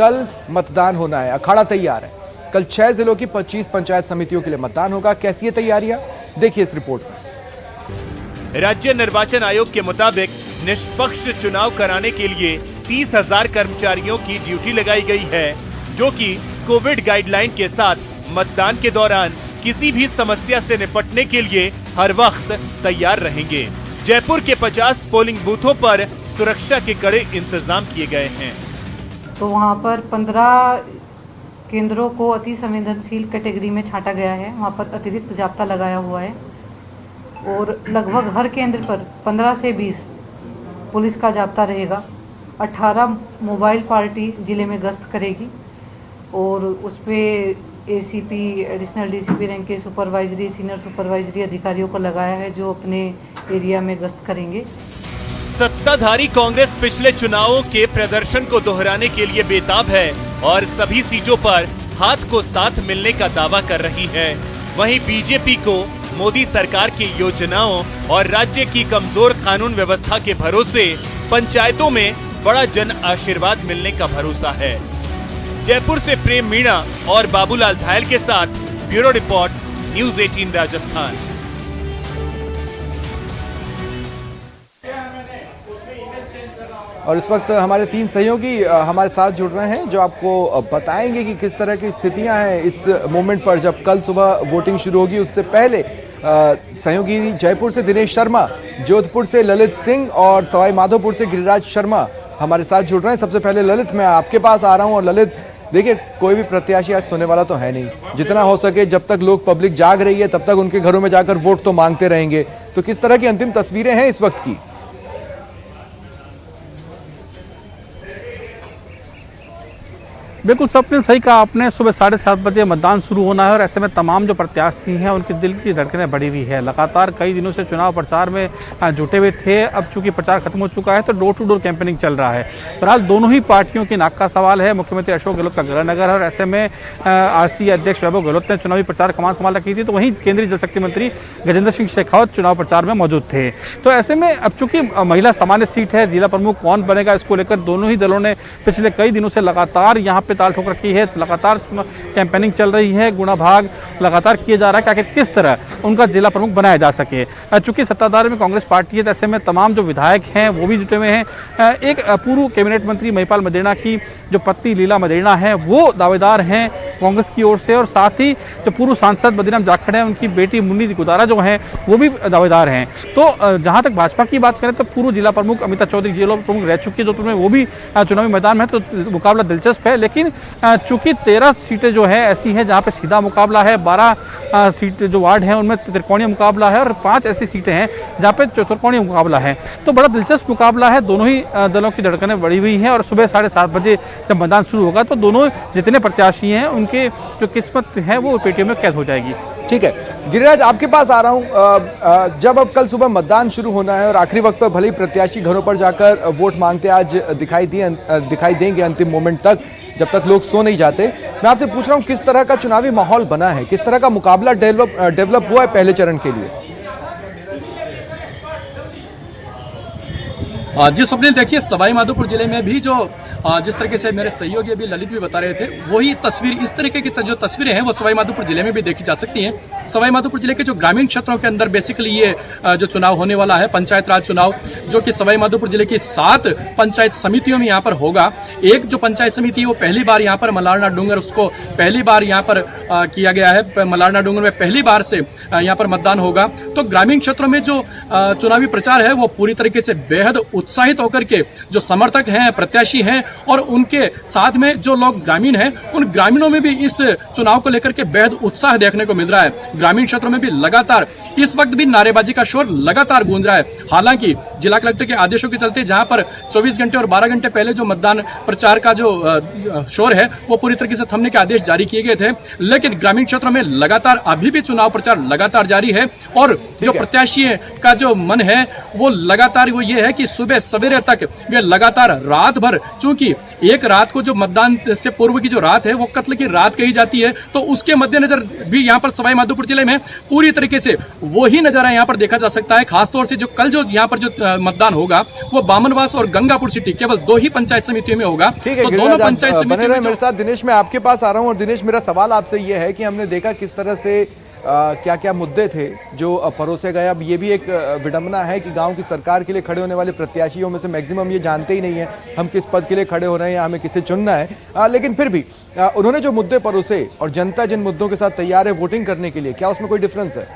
कल मतदान होना है, अखाड़ा तैयार है। कल 6 जिलों की 25 पंचायत समितियों के लिए मतदान होगा। कैसी है तैयारियां, देखिए इस रिपोर्ट में। राज्य निर्वाचन आयोग के मुताबिक निष्पक्ष चुनाव कराने के लिए 30,000 कर्मचारियों की ड्यूटी लगाई गई है, जो कि कोविड गाइडलाइन के साथ मतदान के दौरान किसी भी समस्या से निपटने के लिए हर वक्त तैयार रहेंगे। जयपुर के 50 पोलिंग बूथों पर सुरक्षा के कड़े इंतजाम किए गए हैं। तो वहाँ पर 15 केंद्रों को अति संवेदनशील कैटेगरी में छांटा गया है। वहाँ पर अतिरिक्त जाब्ता लगाया हुआ है और लगभग हर केंद्र पर 15 से 20 पुलिस का जाब्ता रहेगा। 18 मोबाइल पार्टी जिले में गश्त करेगी और उस पर एसीपी, एडिशनल डीसीपी रैंक के सुपरवाइजरी, सीनियर सुपरवाइजरी अधिकारियों को लगाया है, जो अपने एरिया में गश्त करेंगे। सत्ताधारी कांग्रेस पिछले चुनावों के प्रदर्शन को दोहराने के लिए बेताब है और सभी सीटों पर हाथ को साथ मिलने का दावा कर रही है। वहीं बीजेपी को मोदी सरकार की योजनाओं और राज्य की कमजोर कानून व्यवस्था के भरोसे पंचायतों में बड़ा जन आशीर्वाद मिलने का भरोसा है। जयपुर से प्रेम मीणा और बाबूलाल धायल के साथ ब्यूरो रिपोर्ट, न्यूज़ 18 राजस्थान। और इस वक्त हमारे 3 सहयोगी हमारे साथ जुड़ रहे हैं, जो आपको बताएंगे कि किस तरह की स्थितियां हैं इस मोमेंट पर, जब कल सुबह वोटिंग शुरू होगी। उससे पहले सहयोगी जयपुर से दिनेश शर्मा, जोधपुर से ललित सिंह और सवाई माधोपुर से गिरिराज शर्मा हमारे साथ जुड़ रहे हैं। सबसे पहले ललित, मैं आपके पास आ रहा हूं। और ललित, देखिए कोई भी प्रत्याशी आज सोने वाला तो है नहीं। जितना हो सके, जब तक लोग पब्लिक जाग रही है तब तक उनके घरों में जाकर वोट तो मांगते रहेंगे। तो किस तरह की अंतिम तस्वीरें हैं इस वक्त की? बिल्कुल सबने सही कहा आपने। सुबह 7:30 बजे मतदान शुरू होना है और ऐसे में तमाम जो प्रत्याशी हैं उनके दिल की धड़कनें बढ़ी हुई है। लगातार कई दिनों से चुनाव प्रचार में जुटे हुए थे। अब चूंकि प्रचार खत्म हो चुका है तो डोर टू डोर कैंपेनिंग चल रहा है। फिलहाल दोनों ही पार्टियों की नाक का सवाल है। मुख्यमंत्री अशोक गहलोत का गृहनगर है और ऐसे में आरसीए अध्यक्ष वैभव गहलोत ने चुनावी प्रचार कमान संभाल रखी थी, तो वहीं केंद्रीय जल शक्ति मंत्री गजेंद्र सिंह शेखावत चुनाव प्रचार में मौजूद थे। तो ऐसे में अब चूंकि महिला सामान्य सीट है, जिला प्रमुख कौन बनेगा, इसको लेकर दोनों ही दलों ने पिछले कई दिनों से लगातार यहाँ पे ताल ठोक रखी है। लगातार कैंपेनिंग चल रही है, गुणा भाग लगातार किया जा रहा है कि आखिर किस तरह उनका जिला प्रमुख बनाया जा सके। चूंकि सत्ताधारी में कांग्रेस पार्टी है, तो ऐसे में तमाम जो विधायक हैं वो भी जुटे हुए हैं। एक पूर्व कैबिनेट मंत्री महिपाल मदेरणा की जो पत्नी लीला मदेरणा है वो दावेदार हैं कांग्रेस की ओर से, और साथ ही जो पूर्व सांसद बद्रीराम जाखड़ हैं उनकी बेटी मुन्नी गुदारा जो हैं वो भी दावेदार हैं। तो जहां तक भाजपा की बात करें तो पूर्व जिला प्रमुख अमिता चौधरी जिला प्रमुख रह चुकी है जोधपुर में, वो भी चुनावी मैदान में है। तो मुकाबला दिलचस्प है, लेकिन चूंकि 13 सीटें जो है ऐसी हैं जहां पे सीधा मुकाबला है, 12 सीट जो वार्ड हैं उनमें त्रिकोणीय मुकाबला है और 5 ऐसी सीटें हैं जहां पे चतुर्कोणीय मुकाबला है। तो बड़ा दिलचस्प मुकाबला है। दोनों ही दलों की धड़कनें बढ़ी हुई हैं और सुबह 7:30 बजे जब मतदान शुरू होगा तो दोनों जितने प्रत्याशी हैं उनके जो किस्मत है वो पेटियों में कैद हो जाएगी। ठीक है गिरिराज, आपके पास आ रहा हूं। जब अब कल सुबह मतदान शुरू होना है और आखिरी वक्त पर भले ही प्रत्याशी घरों पर जाकर वोट मांगते आज दिखाई देंगे अंतिम मोमेंट तक, जब तक लोग सो नहीं जाते, मैं आपसे पूछ रहा हूं किस तरह का चुनावी माहौल बना है, किस तरह का मुकाबला डेवलप हुआ है पहले चरण के लिए? जी स्वप्निल, देखिए सवाई माधोपुर जिले में भी जो जिस तरीके से मेरे सहयोगी अभी ललित भी बता रहे थे, वही तस्वीर, इस तरीके की जो तस्वीरें हैं वो सवाई माधोपुर जिले में भी देखी जा सकती हैं। सवाई माधोपुर जिले के जो ग्रामीण क्षेत्रों के अंदर बेसिकली ये जो चुनाव होने वाला है, पंचायत राज चुनाव, जो कि सवाई माधोपुर जिले की 7 पंचायत समितियों में यहाँ पर होगा। एक जो पंचायत समिति है वो पहली बार यहाँ पर मलारना डूंगर, उसको पहली बार यहाँ पर किया गया है। मलारना डूंगर में पहली बार से यहाँ पर मतदान होगा। तो ग्रामीण क्षेत्रों में जो चुनावी प्रचार है वो पूरी तरीके से बेहद उत्साहित होकर के जो समर्थक हैं, प्रत्याशी हैं और उनके साथ में जो लोग ग्रामीण हैं, उन ग्रामीणों में भी इस चुनाव को लेकर के बेहद उत्साह देखने को मिल रहा है। ग्रामीण क्षेत्रों में भी लगातार इस वक्त भी नारेबाजी का शोर लगातार गूंज रहा है। हालांकि जिला कलेक्टर के आदेशों के चलते जहां पर 24 घंटे और 12 घंटे पहले जो मतदान प्रचार का जो शोर है वो पूरी तरीके से थमने के आदेश जारी किए गए थे, लेकिन ग्रामीण क्षेत्रों में लगातार अभी भी चुनाव प्रचार लगातार जारी है। और जो प्रत्याशी का जो मन है वो लगातार वो ये है कि सुबह सवेरे तक वे लगातार रात भर, चूंकि क्योंकि एक रात को जो मतदान से पूर्व की जो रात है वो कत्ल की रात कही जाती है, तो उसके मद्देनजर भी यहाँ पर सवाई माधोपुर जिले में पूरी तरीके से वही नजारा यहाँ पर देखा जा सकता है। खासतौर से जो कल जो यहाँ पर जो मतदान होगा वो बामनवास और गंगापुर सिटी केवल 2 ही पंचायत समितियों में होगा। ठीक है, तो दोनों पंचायत बने रहे मेरे समितियों साथ। दिनेश, मैं आपके पास आ रहा हूं। और दिनेश, मेरा सवाल आपसे ये है कि हमने देखा किस तरह से क्या क्या मुद्दे थे जो परोसे गए। अब ये भी एक विडंबना है कि गांव की सरकार के लिए खड़े होने वाले प्रत्याशियों में से मैक्सिमम ये जानते ही नहीं है हम किस पद के लिए खड़े हो रहे हैं या हमें किसे चुनना है। लेकिन फिर भी उन्होंने जो मुद्दे परोसे और जनता जिन मुद्दों के साथ तैयार है वोटिंग करने के लिए, क्या उसमें कोई डिफरेंस है?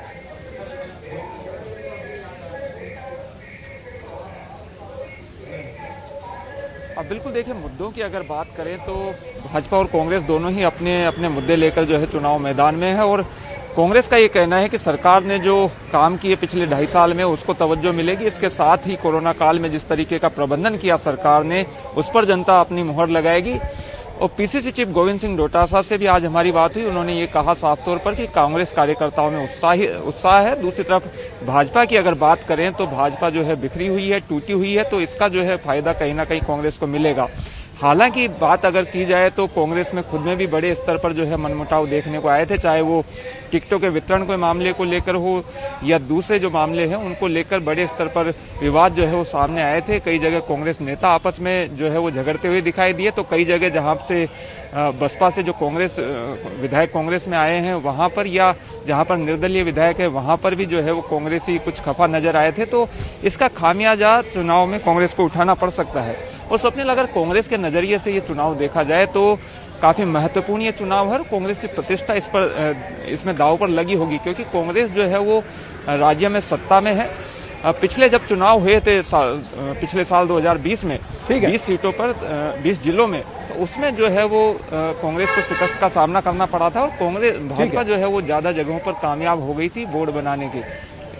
अब बिल्कुल देखिए, मुद्दों की अगर बात करें तो भाजपा और कांग्रेस दोनों ही अपने अपने मुद्दे लेकर जो है चुनाव मैदान में है। और कांग्रेस का ये कहना है कि सरकार ने जो काम किए पिछले 2.5 साल में उसको तवज्जो मिलेगी। इसके साथ ही कोरोना काल में जिस तरीके का प्रबंधन किया सरकार ने उस पर जनता अपनी मुहर लगाएगी। और पीसीसी चीफ गोविंद सिंह डोटासरा से भी आज हमारी बात हुई। उन्होंने ये कहा साफ तौर पर कि कांग्रेस कार्यकर्ताओं में उत्साह है। दूसरी तरफ भाजपा की अगर बात करें तो भाजपा जो है बिखरी हुई है, टूटी हुई है, तो इसका जो है फायदा कहीं ना कहीं कांग्रेस को मिलेगा। हालांकि बात अगर की जाए तो कांग्रेस में खुद में भी बड़े स्तर पर जो है मनमुटाव देखने को आए थे, चाहे वो टिकटों के वितरण के मामले को लेकर हो या दूसरे जो मामले हैं उनको लेकर बड़े स्तर पर विवाद जो है वो सामने आए थे। कई जगह कांग्रेस नेता आपस में जो है वो झगड़ते हुए दिखाई दिए, तो कई जगह जहां से बसपा से जो कांग्रेस विधायक कांग्रेस में आए हैं वहां पर या जहां पर निर्दलीय विधायक है वहां पर भी जो है वो कांग्रेसी कुछ खफा नजर आए थे। तो इसका खामियाजा चुनाव में कांग्रेस को उठाना पड़ सकता है। और स्वप्निल, अगर कांग्रेस के नजरिए से ये चुनाव देखा जाए तो काफी महत्वपूर्ण ये चुनाव है। कांग्रेस की प्रतिष्ठा इसमें दांव पर लगी होगी, क्योंकि कांग्रेस जो है वो राज्य में सत्ता में है। पिछले जब चुनाव हुए थे पिछले साल 2020 में 20 सीटों पर 20 जिलों में, तो उसमें जो है वो कांग्रेस को शिकस्त का सामना करना पड़ा था। और कांग्रेस भाजपा जो है वो ज्यादा जगहों पर कामयाब हो गई थी बोर्ड बनाने की।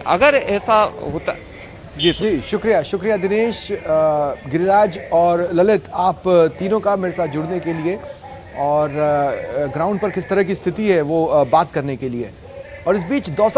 अगर ऐसा होता जी शुक्रिया दिनेश, गिरिराज और ललित, आप तीनों का मेरे साथ जुड़ने के लिए और ग्राउंड पर किस तरह की स्थिति है वो बात करने के लिए। और इस बीच दौसा